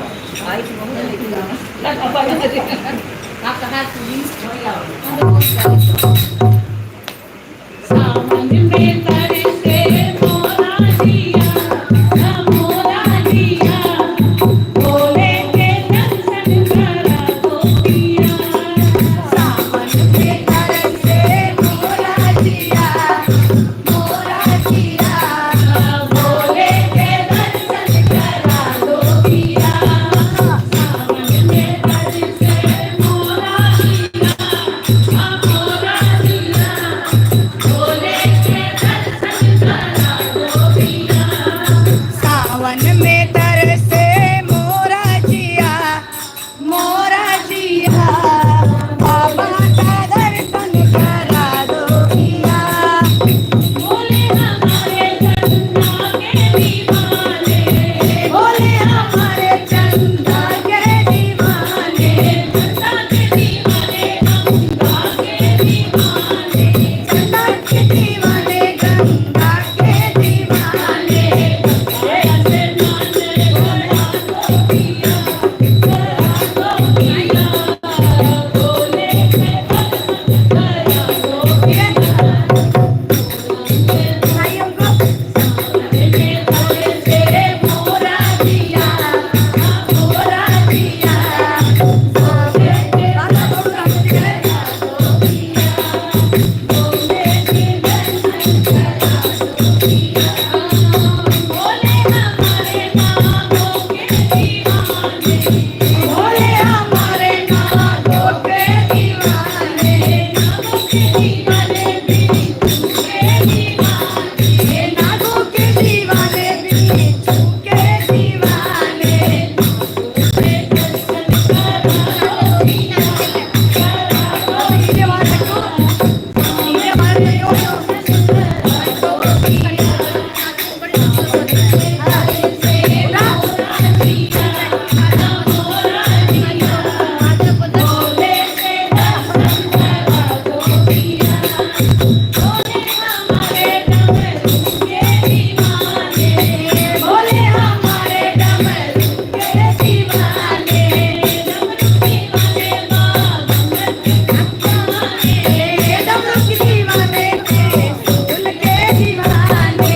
Ay, sumama na ito. Nakaka-tulis ko yan. सावन में तरसे मोरा जिया, मोरा जिया, भोले के दर्शन करा दो पिया। सावन में तरसे मोरा जिया, भोले के दर्शन करा दो पिया। सावन में तरसे मोरा जिया, मोरा जिया, भोले के दर्शन करा दो पिया। सावन में तरसे मोरा जिया, बाबा का दर्शन करा दो पिया। भोले हमारे चंदा के दीवाने, भोले हमारे चंदा के दीवाने, चंदा के दीवाने, गंगा के दीवाने, चंदा के दीवाने, गंगा के दीवाने। ऐसे नाचे करा दो पिया, करा दो पिया। भोले के दर्शन करा दो पिया। भाई हमको में तरसे मोरा जिया, मोरा जिया, भोले के दर्शन करा दो पिया। भोले के दर्शन करा दो पिया। भोले हमारे नागों के दीवाने, भोले हमारे नागों के दीवाने, नागों के दीवाने, बिच्छू के दीवाने, नागों के दीवाने, बिच्छू के दीवाने। के दर्शन करा दो पिया, करा दो ये बात देखो, ये बात देखो। भोले हमारे डमरू के दीवाने, डमरू के दीवाने, फूल के दीवाने।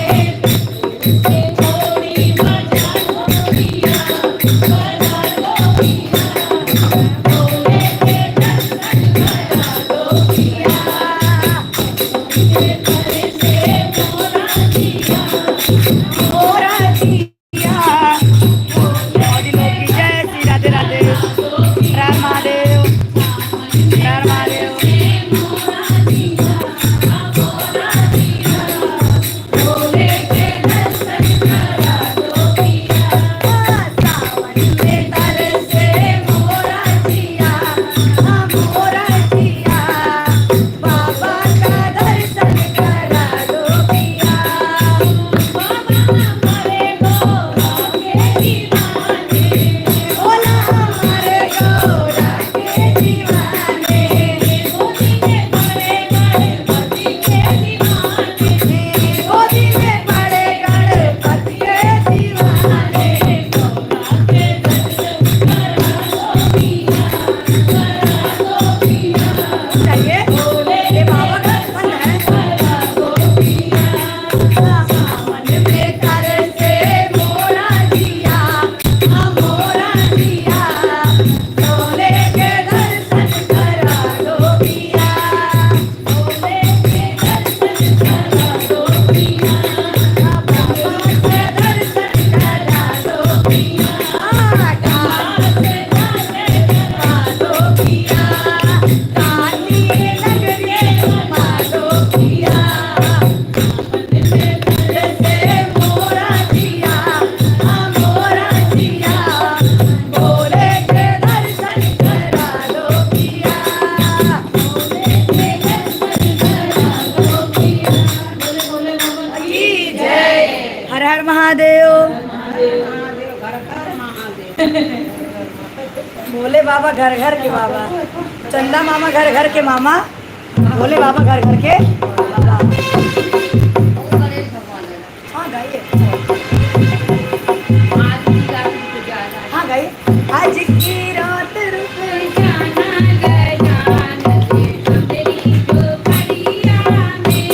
मोरा जिया, दिनों की जय श्री राधे राधे, राम महादेव, राम महादेव। सावन में तरसे मोरा जिया, बाबा का दर्शन करा दो पिया। भोला हमारे गौरा के दीवाने, गोदी में बड़े गणपति के दीवाने। चाहिए ये बाबा का फल है। सावन में तरसे मोरा जिया, भोले के दर्शन करा दो पिया। भोले के दर्शन करा दो पिया, बाबा के दर्शन करा दो पिया। करा दो पिया, काली नगरी घुमा दो पिया। तरसे मोरा जिया, भोले के दर्शन करा दो पिया। भोले के दर्शन करा दो पिया। की जय। हर हर महादेव। भोले बाबा घर घर के बाबा, चंदा मामा घर घर के मामा, भोले बाबा घर घर के बाबा। हाँ गाइए, हाँ गाइए। आज की रात रुक जाना गजानन हमरी झोपड़िया में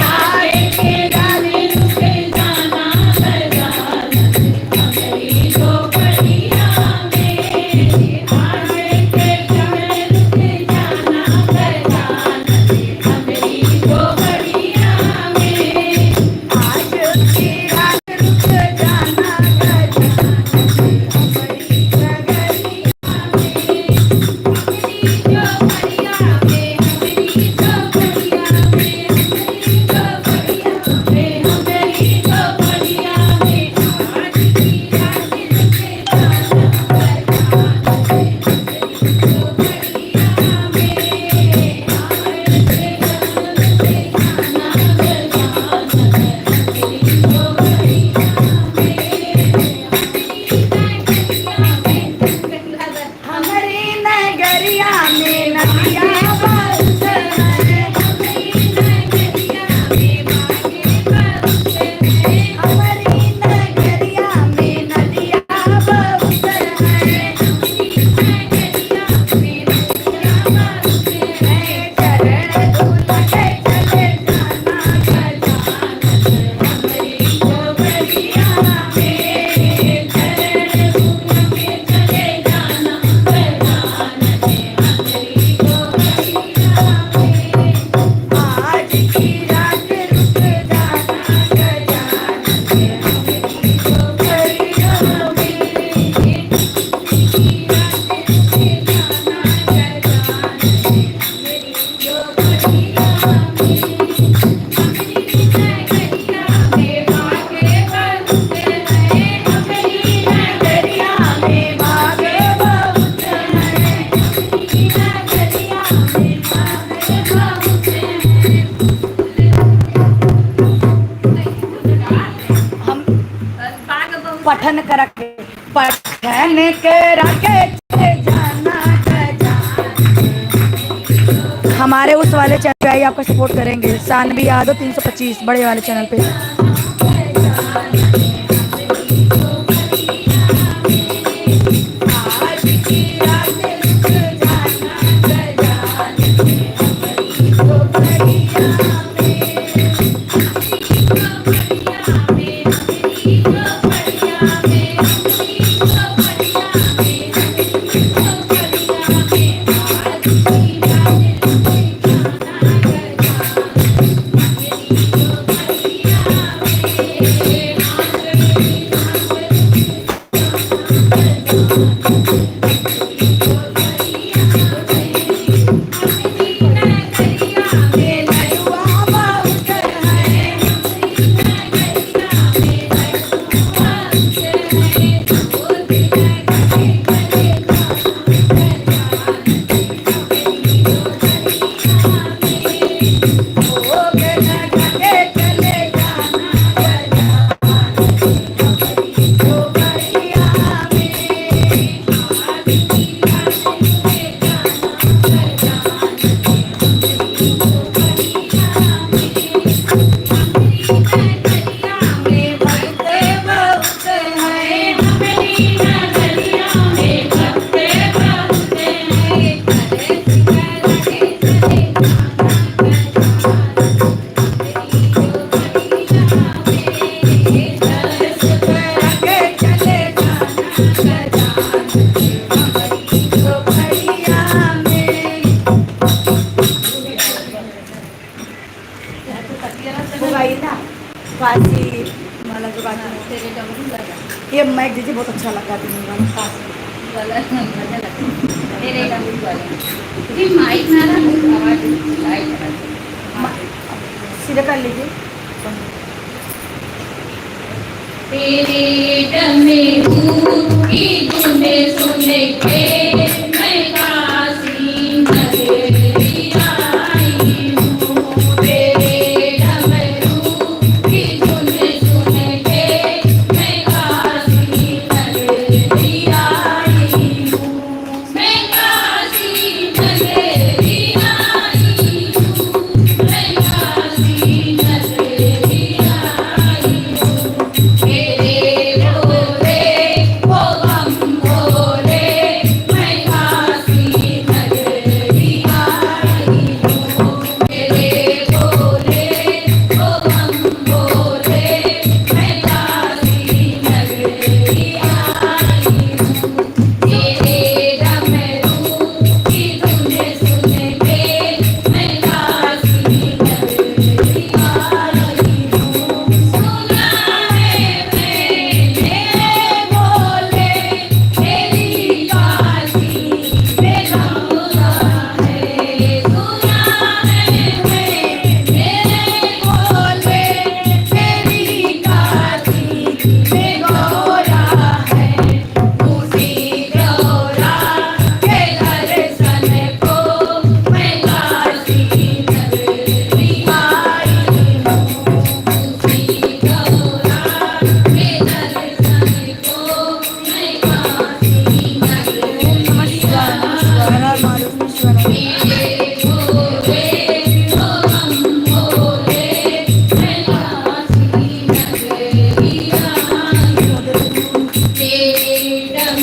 आए के गाने रुक जाना गजानन हमरी झोपड़िया में आए के गाने रुक जाना गजानन हमरी झोपड़िया में आज की रात रुक जाना हमारी नगरिया में नदिया बहुत है हमारी नगरिया में नदिया बहुत है चरण धूल के चले जाना आज की रात रुक जाना नगरिया में भागे बहुत है हम पठन करके पठन करके चले जाना हमारे उस वाले चैनल पे आइए, आपका सपोर्ट करेंगे। सानवी यादव 325 बड़े वाले चैनल पे। आज की रात रुक ये माइक दीजिए, बहुत अच्छा लगा सीधे कर लीजिए। तेरे डमे की तूने सुन के मैं काशी नगरी आई हूँ। तेरे डमरू की तूने सुन के मैं काशी नगरी आई हूँ। मैं काशी नगरी आई हूँ। मैं काशी नगरी आई हूँ। तेरे बोले वो हम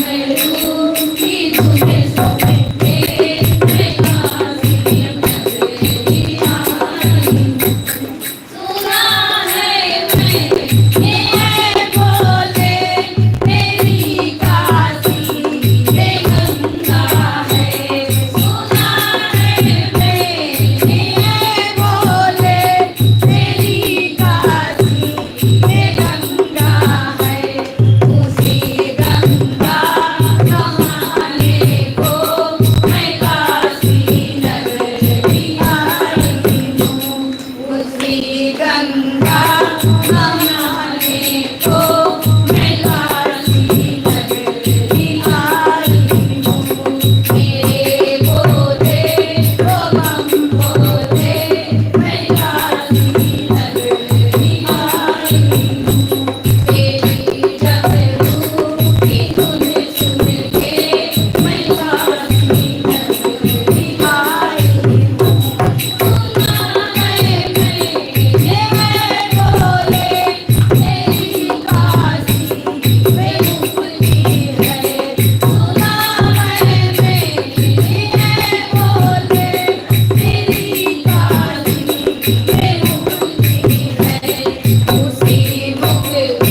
डमरू की धुन सुन के मैं काशी नगरी आई। सुना है मैंने ये बोले तेरी काशी में गंगा है। सुना है मैंने ये बोले तेरी काशी में गंगा है। उसी गंगा नहाने को मैं काशी नगरी आई हूँ। उसी गंगा नहाने को मैं काशी नगरी आई हूँ। मेरे बोले तो बम बोले मैं काशी नगरी आई हूँ। तेरी डमरू की धुन सुन के मैं काशी नगरी आई हूँ। सुना है मैंने बोले तेरी काशी में मुक्ति है। सुना है मैंने बोले तेरी काशी में मुक्ति है। उसी मुक्ति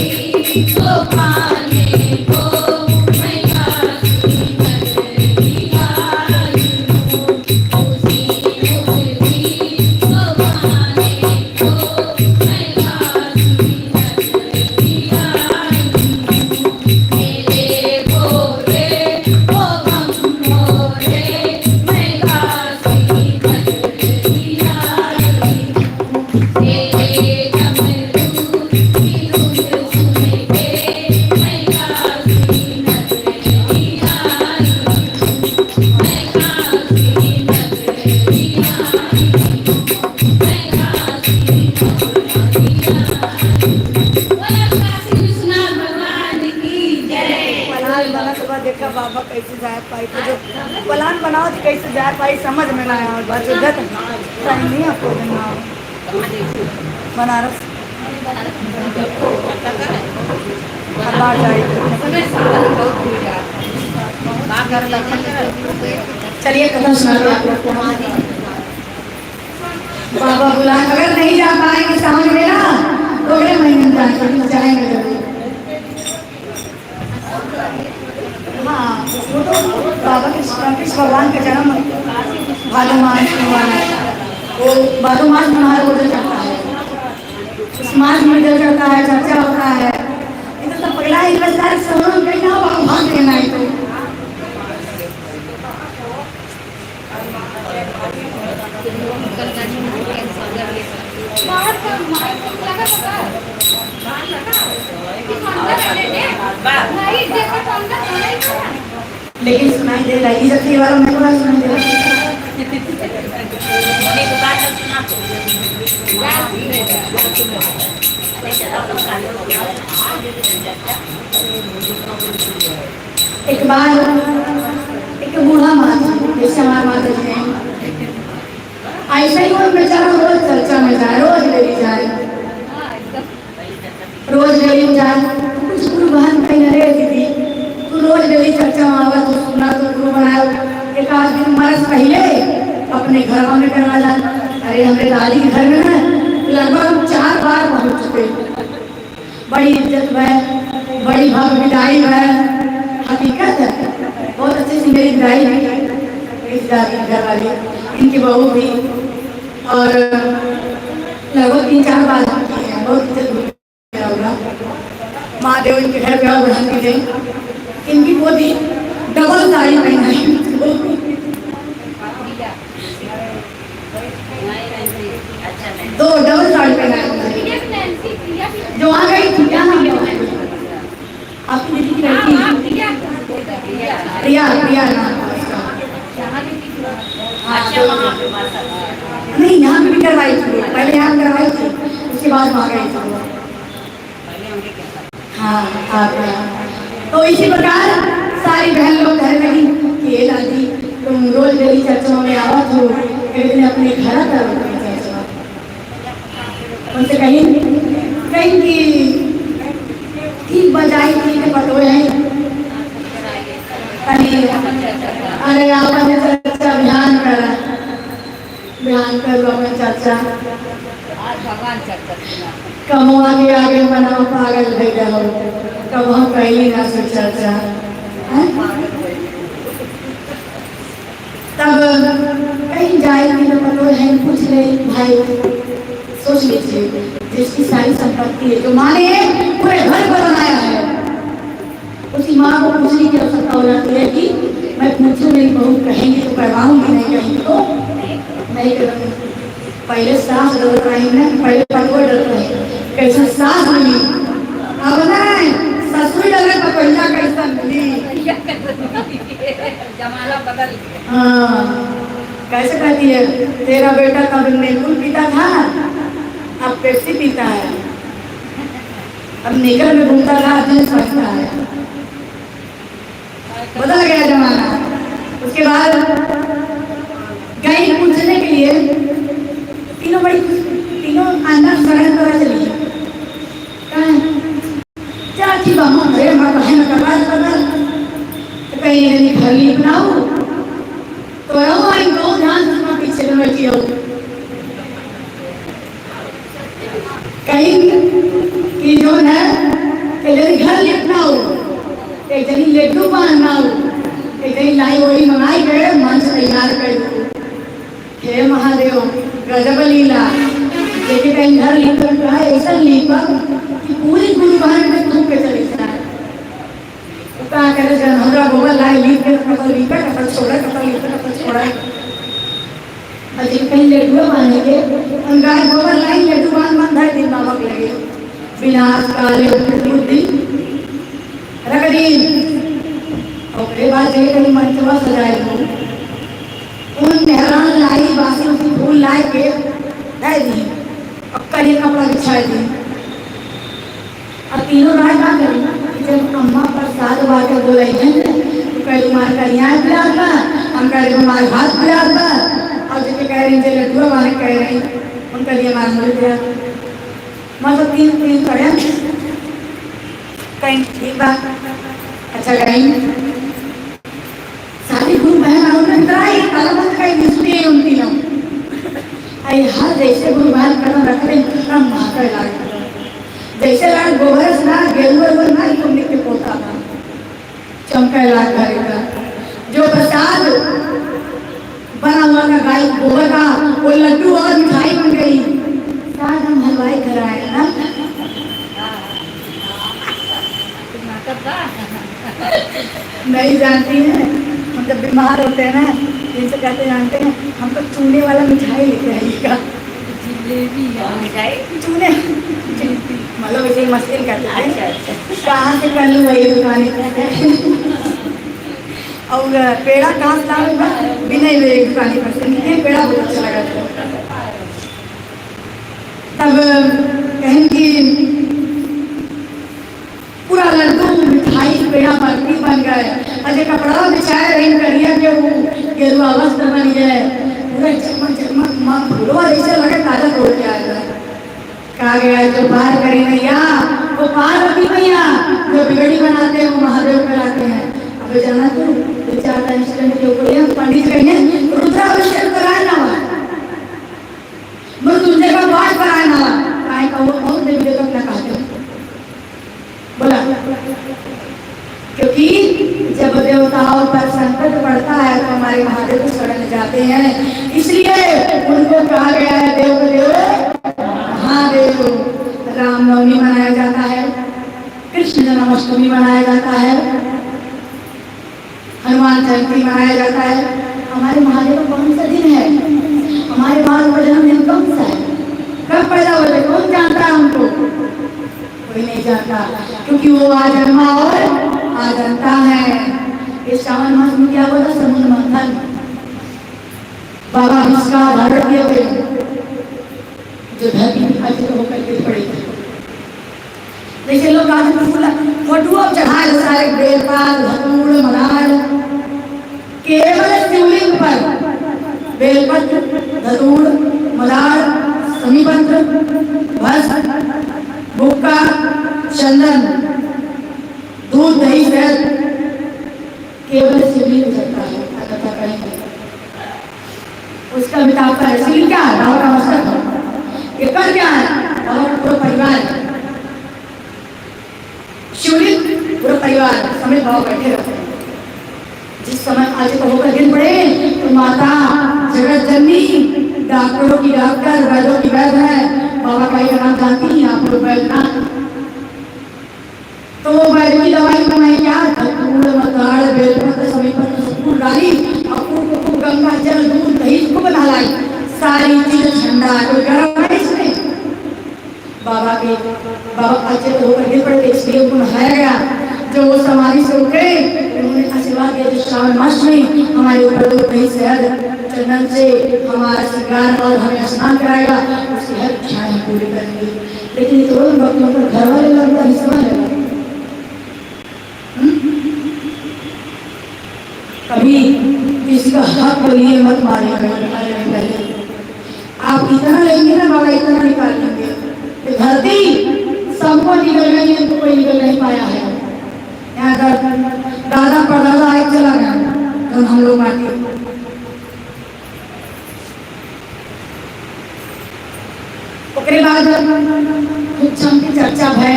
को पाने को मैं काशी नगरी आई हूँ। उसी मुक्ति को पाने को मैं काशी नगरी आई हूँ। मेरे बोले ओ बम बोले मैं काशी नगरी आई हूँ। तेरे डमरू की धुन सुन के मैं काशी नगरी आई हूँ। मैं काशी नगरी आई हूँ। मैं काशी नगरी आई हूँ। बोला काशी विश्वनाथ भगवान की जय। प्लान बना के बाद देखा बाबा कैसे जाए पाई तो जो प्लान बनाओ तो कैसे जाए पाई समझ में ना आया। बस इज्जत टाइम नहीं आपको देना बनारस बाहर जाए। चलिए कथा सुना दो आप लोग को। बाबा बुला अगर नहीं जा पाएंगे समझ में ना तो अगले महीने में जाएंगे जरूर। हाँ वो तो बाबा कृष्ण भगवान का जन्म भादो मास में हुआ है। वो भादो मास में हमारा जल चढ़ता है। उस मास में जल चढ़ता है, चर्चा होता है। इधर तो पहला ही रसदार सोनम कहीं ना भाग देना है तो लेकिन सुनाई दे रहा है इज्जत के बारे में पूरा सुनाई दे रहा है। एक बार एक बूढ़ा माता जैसे हमारे माता जी हैं ऐसा ही वो बेचारा रोज चर्चा में जाए, रोज डेली जाए, रोज डेली जाए। कुछ गुरु बहन कहीं अरे दीदी तू रोज डेली चर्चा में आवा तो सुना तो गुरु बनाया एक आध दिन मरस पहले अपने घर में करवा जा। अरे हमारे दादी के घर में है लगभग 4 बार पहुंच चुके। बड़ी इज्जत है, बड़ी भव्य विदाई है। हकीकत है बहुत अच्छे से मेरी विदाई है इस दादी घर वाली इनकी बहू भी और लगभग 3-4 बार बहुत इज्जत होगा। महादेव इनके घर पे बढ़ान की गई। इनकी पोती डबल साड़ी पहनाई दो डबल साड़ी पहनाई जो आ गई थी क्या नाम आपकी दीदी की लड़की प्रिया प्रिया नाम नहीं यहाँ पे भी करवाई थी। पहले यहाँ करवाई थी उसके बाद वहाँ गई थी। हाँ तो इसी प्रकार सारी बहन लोग कह रही कि ये दादी तुम रोज डेली चर्चाओं में आवा तो एक दिन अपने घर आता उनसे कहीं कहीं की ठीक बजाई ठीक बटोए हैं कहीं अरे आपने चर्चा ध्यान करा, ध्यान कर लो अपने चर्चा। आज भगवान चर्चा सुना। कमो आगे आगे बनाओ पागल भैया हो, कब हम पहली ना से चर्चा हैं? तब कहीं जाएंगे तो पतो है पूछ ले भाई, सोच लीजिए जिसकी सारी संपत्ति है, जो माँ ने पूरे घर को बनाया है, उसी माँ को पूछने की आवश्यकता हो जाती है कि मैं पूछूं मेरी बहू कहेंगी तो करवाऊंगी, नहीं कहेंगी तो नहीं करूंगी। पहले सास डर रही है, पहले पटको डर रही कैसे सास मिली, अब नहीं ससुर डरे तो पहिला कैसा मिली। जमाना बदल गया। हाँ कैसे कहती है, तेरा बेटा कब नेकुल पीता था अब पेप्सी पीता है, अब निकल में घूमता था अब जींस पहनता है, बदल गया जमाना। उसके बाद गई पूछने के लिए, तीनों बड़ी तीनों अंदर सड़न पर चली चाची बाबू घरे में बहन का बात बदल तो कहीं यदि घर ली बनाओ तो आई दो ध्यान से पीछे में बैठी हो, कहीं कि जो है कि यदि घर ली बनाओ, एक जनी लड्डू बनाओ, एक जनी लाई वही मंगाई गए मंच तैयार कर दो। हे महादेव गजब लीला, लेकिन कहीं घर लीपर का ऐसा लीपर कि पूरी गुरु बहन में धूप के चली जाए। क्या करे जन हमरा गोबर लाई लीप के कपल लीपर कपल छोड़ा, कपल लीपर कपल छोड़ा। अजीब कहीं लड्डू बांधे के अंगार गोबर लाई लड्डू बांध धर दिन नामक लगे विनाश काले बुद्धि रख दी। और बाद कहीं मंचवा सजाए दो, उन मेहरान लाई बासी उसकी फूल लाई के दे दी और कड़ी कपड़ा बिछाए दी। अब तीनों रात आ गई, जब अम्मा प्रसाद बाटे बोले हैं तो कह तुम्हारे का यहाँ पिला था, हम कह रहे हमारे हाथ पिला था, और जिसके कह रहे हैं लड्डू वाले कह रहे हैं उनका लिए हमारे मुझे पिला। मतलब तीन तीन पढ़े कहीं ठीक बात अच्छा कहीं सारी गुरु बहन उन तीनों हर जैसे गुरु बहन कदम रख रहे जैसे लाल गोबर ना गेरुआ ना तुमने के पोता था चमका लाल करेगा जो प्रसाद बना हुआ था गाय गोबर का वो लड्डू और मिठाई बन गई। शायद हम हलवाई घर आए ना नहीं जानती है, हम जब बीमार होते हैं ना इनसे कहते जानते हैं हम तो चूने वाला मिठाई लेते हैं, जिलेबी मिठाई चूने मतलब इसे मशीन कहते हैं। कहाँ से कर लूँ वही दुकान और पेड़ा कहाँ से लाऊंगा बिना मेरी दुकान पर ये पेड़ा बहुत अच्छा लगा था। तब कहें कि पूरा लड्डू मिठाई पेड़ा बर्फी बन गए, अजय कपड़ा बिछाए रही करिया के वो गेरुआ वस्त्र बन गए, पूरा चमक चमक माँ फूलों जैसे लगे ताजा तोड़ के आएगा। कहा गया जो पार करे मैया वो पार्वती मैया, जो बिगड़ी बनाते हैं वो महादेव कहलाते हैं। अब जाना तू दो चार टाइम के ऊपर पंडित कहेंगे रुद्राभिषेक कराए ना मृत्युंजय का पाठ कराए ना काय का वो बहुत देवी देवता अपना कहते बोला, क्योंकि जब देवताओं पर संकट पड़ता है तो हमारे महादेव को शरण जाते हैं, इसलिए उनको कहा गया है देव देव महादेव। रामनवमी मनाया जाता है, कृष्ण जन्माष्टमी मनाया जाता है, हनुमान जयंती मनाया जाता है। हमारे महादेव का कौन सा दिन है, हमारे महादेव का जन्मदिन कौन सा है, कब पैदा हुए, कौन जानता है उनको, कोई नहीं जानता, क्योंकि वो आ जन्मा और आ जानता है। इस श्रावण मास में क्या बोला समुद्र मंथन बाबा इसका भारत दिए हुए जो धरती में होकर के पड़े थे। देखिए लोग आज फोटो चढ़ाए सारे बेलपाल धतूर मलार केवल शिवलिंग पर बेलपत्र धतूर मलार समीपत्र भस्म भुक्का चंदन दूध दही शहद केवल है। शिवलिंग क्या है? बाबा का मस्तक है। ये कल क्या है? बाबा का पूरा परिवार है। शिवलिंग पूरा परिवार समेत बाबा बैठे रहते हैं। जिस समय आज को होकर दिन पड़े तो माता जगत जननी डॉक्टरों की डॉक्टर, वैद्यों की वैद्य है। बाबा का एक नाम जानती हैं आप लोग? वैद्यनाथ। तो वो वैद्य की दवाई बनाई क्या? धतूर, मदार, बेलपत्र, समीपत्र, सुपूर डाली, अपूर को गंगा जल, दूध, दही को बना लाई। सारी चीज ठंडा कोई गर्म है इसमें। बाबा अच्छे तो होकर गिर पड़े, इसलिए उनको नहाया गया। जो वो समाधि से उठे उन्होंने आशीर्वाद दिया जो श्रावण मास में हमारे ऊपर दूध, दही, शहद, चंदन से हमारा श्रृंगार और हमें स्नान कराएगा, उसकी हर इच्छाएं पूरी करेंगे। लेकिन ये तो भक्तों पर घर वाले लगता हिस्सा है। कभी किसी का हक लिए मत मारिएगा। आप इतना लेंगे ना बाबा, इतना निकाल लेंगे। धरती सबको निकल गई, इनको कोई निकल नहीं पाया है। यहाँ दादा परदादा एक चला गया तो हम लोग आके ओकरे बाद खूब की चर्चा भय,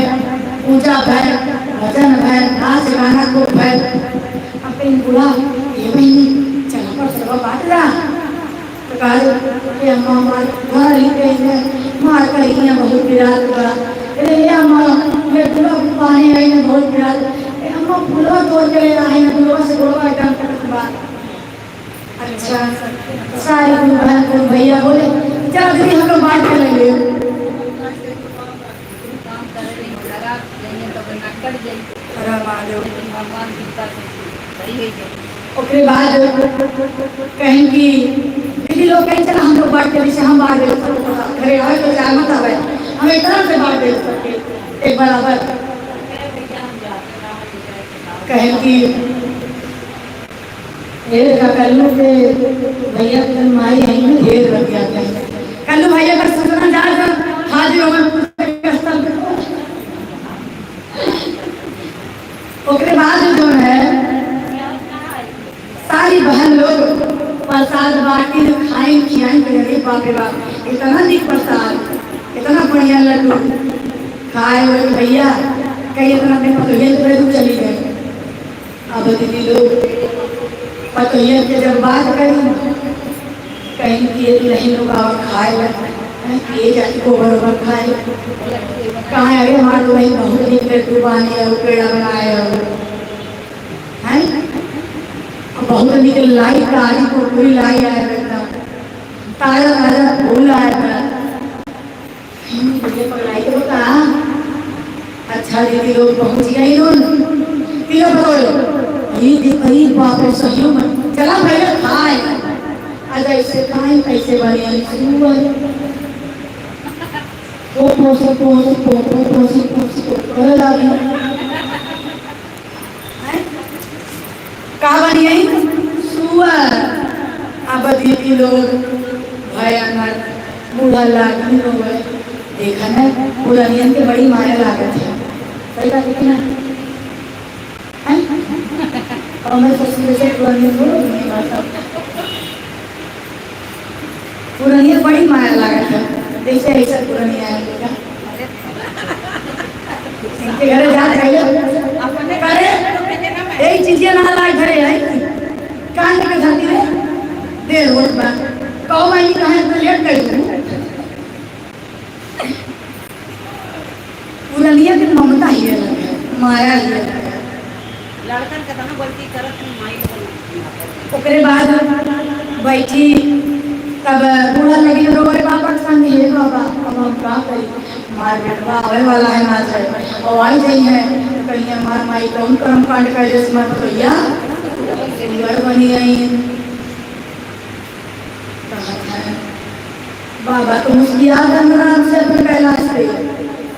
पूजा भय, भजन भय, नाच गाना को भय। अब कहीं बोला ये महीने चला पर सब बांट रहा तो कहा ये अम्मा हमारे घर ही गई है, मार कही है बहुत विराट का। अरे अम्मा ये पूरा पानी आई है बहुत विराट। अम्मा फूलवा तोड़ के ले आई है, फूलवा से गोलवा एकदम कटक बात। अच्छा सारी बहन को भैया बोले चल दीदी हम लोग बांट के लेंगे। काम कर रही लगा लेंगे तो ना कर जाए। अरे महादेव भगवान की कृपा से सही है। उसके बाद कहीं की दीदी लोग कहीं चला हम लोग बांट के जैसे हम बांट दे घरे आए तो चार मत आवे, हम एक तरह से बांट दे सकते एक बराबर। कहीं की कल्लू के भैया के माई आई में ढेर लग गया था। कल्लू भैया का ससुरा जाकर हाजिर हो गए। उसके बाद जो है सारी बहन लोग प्रसाद बाटी जो खाई खियाई करे, बाप रे बाप इतना दिख प्रसाद, इतना बढ़िया लड्डू खाए हुए भैया कहीं इतना अपने पतोहिया के दूर चली गए। अब दीदी लोग पतोहिया के जब बात करी कहीं किए नहीं लोग और खाए ये जाति को बरोबर खाए कहाँ अरे हमारे तो वही बहुत दिन लड्डू बाने और पेड़ा बनाए हैं बहुत निकल लाई तारी को पूरी लाई आया एकदम ताजा ताजा फूल आया। मुझे पकड़ाई तो कहा अच्छा दीदी लोग पहुंच गई ये बाप रे सही में चला भैया खाए। अच्छा इससे खाए कैसे बने का बनी आई सुअर। अब दीदी लोग भयानक बूढ़ा लागी लोग देखा ना पुरानियन के बड़ी माया लागत है। सही बात है ना? और मैं सोचती से पुरानियन पुरानियन बड़ी माया लागत है। जैसे ऐसा पुरानिया है इनके घरे जा अपने करे एक चीजें ना लाई घरे है कांड के धरती रे देर रोज बा कहो भाई कहां तो लेट गई पुरानिया की ममता ही है माया ही है लड़कन के तना गलती करत माई ओकरे बाद बैठी तब बूढ़ा लगी तो बोले पापा के संग ये बाबा अब हम का करी मार बेटवा आवे वाला है ना जाए और आई गई है तो कहीं हमार माई कौन कर्म कांड कर जैसे मत भैया सिंगर बनी आई बाबा तो मुझे याद है राम से अपने कैलाश पे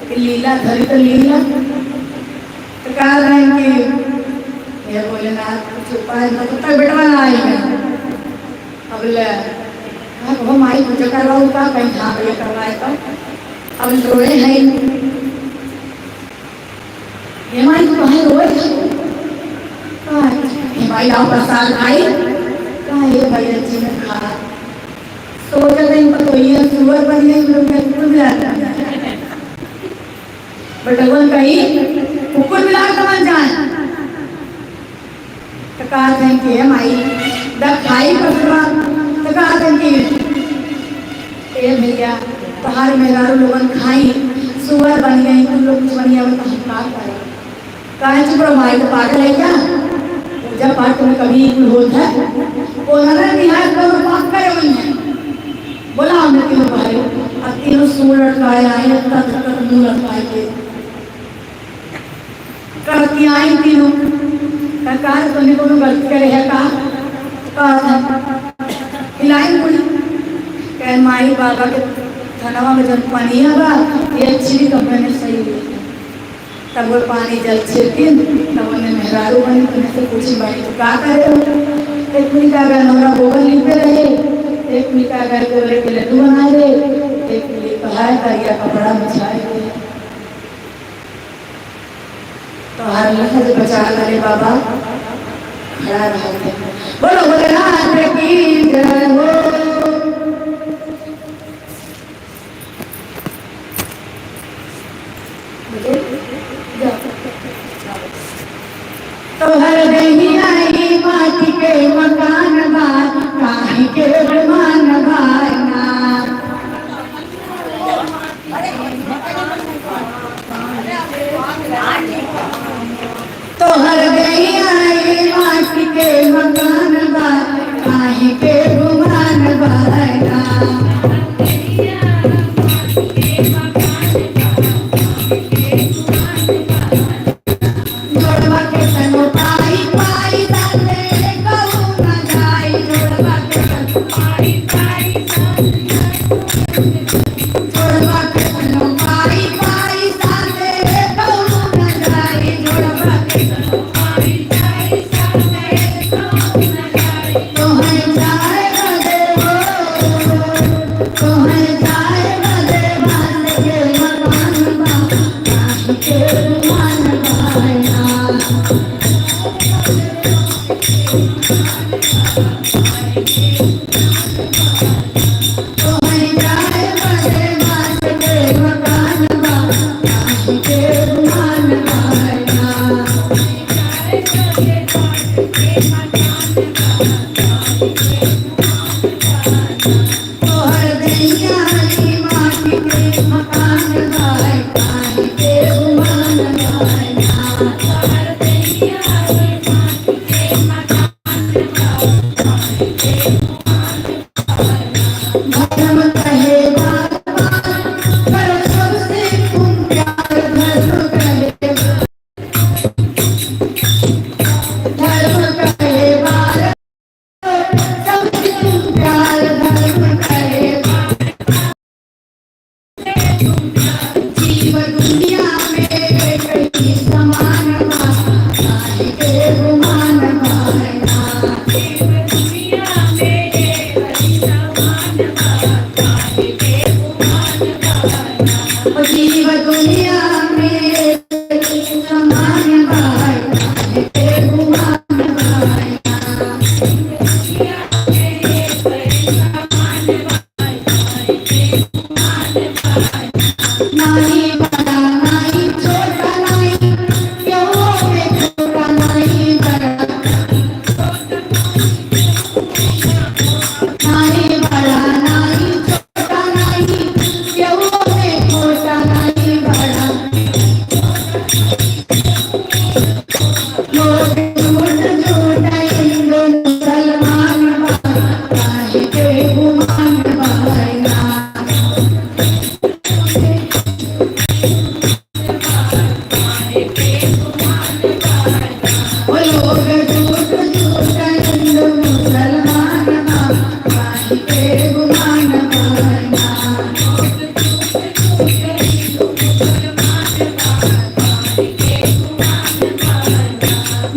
कि लीला धरी तो लीला तो कह रहे हैं कि ये बोले ना कुछ उपाय ना तो बेटवा ना आई है अब ले वो माई पूजा करवाऊ का कहीं हाँ भैया करवाए तो अब रोए है ये माई तो कहीं रोए ये माई आओ प्रसाद खाई कहाँ ये भैया जी ने खा सोचा था इनको तो ये सुअर बन गई लोग कुकुर मिलाता बटवन कहीं कुकुर मिला तो बन जाए तो कहा था कि हम आई जब खाई पसवा तो कहा था कि ये भैया बाहर में गारू लोगन खाई सुअर बन गई तुम लोग कुछ बन गया तो हम क्या करें कहा चुप रहो भाई तो पागल है क्या पूजा पाठ तुम्हें कभी होता है वो नगर बिहार का पाप करे हुए हैं बोला हमने तीनों भाई अब तीनों सूर लटकाए आए तक मुंह लटकाए थे करती आई तीनों कहा तुमने को गलती करे है कहा था हिलाई बोली कह माई बाबा के थनवा में जब पानी है बा ये अच्छी कपड़े में सही हुई तब वो पानी जल छिड़की तब उन्हें मेहरारू बनी तुमने से पूछी भाई तो क्या करे एक मिनट का अगर नौरा गोबर लिखते रहे एक मिनट का अगर गोबर के लड्डू बना दे एक मिनट पढ़ाए का कपड़ा बिछाए दे तो हर लहर बचा करे बाबा खड़ा रहा बोलो बोले नाथ की जय हो तो हर दही आई माटी के मकान बार काहे के विमान बारना तो हर दही आई माटी के मकान बार काहे के विमान बारना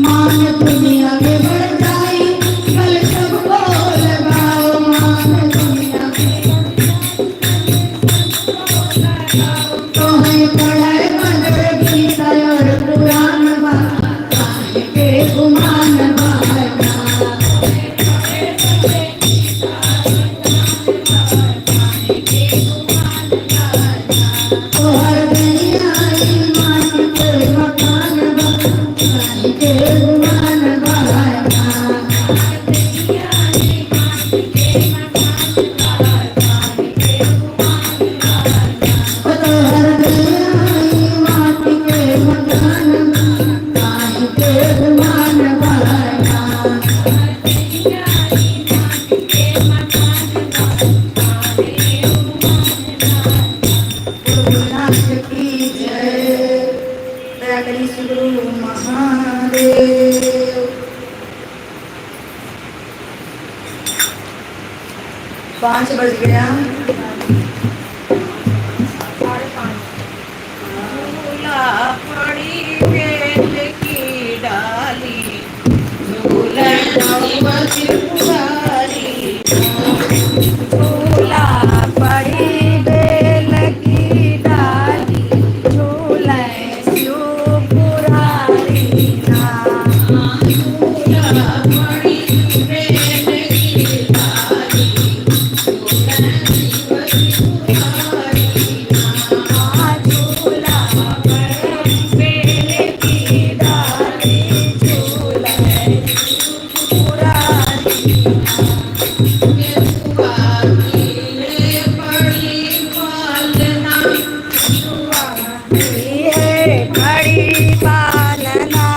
मान दुनिया में बढ़ जाई 5 बज गया। झूला पड़ी बेल की डाली झूलन त्रिपुरारी झूला पड़ी बेल की डाली झूले शिवपुरारी ना। झूला पड़ी बेल की डाली झूला पड़ी बेल की डाली झूले शिवपुरारी बड़ी पालना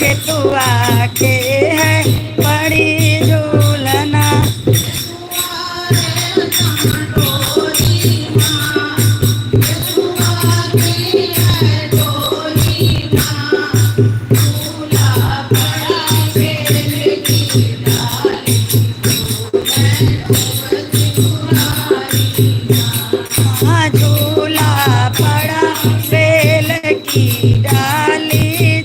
केतुआ के है बड़ी झूलना झूला पड़ा बेल की डाली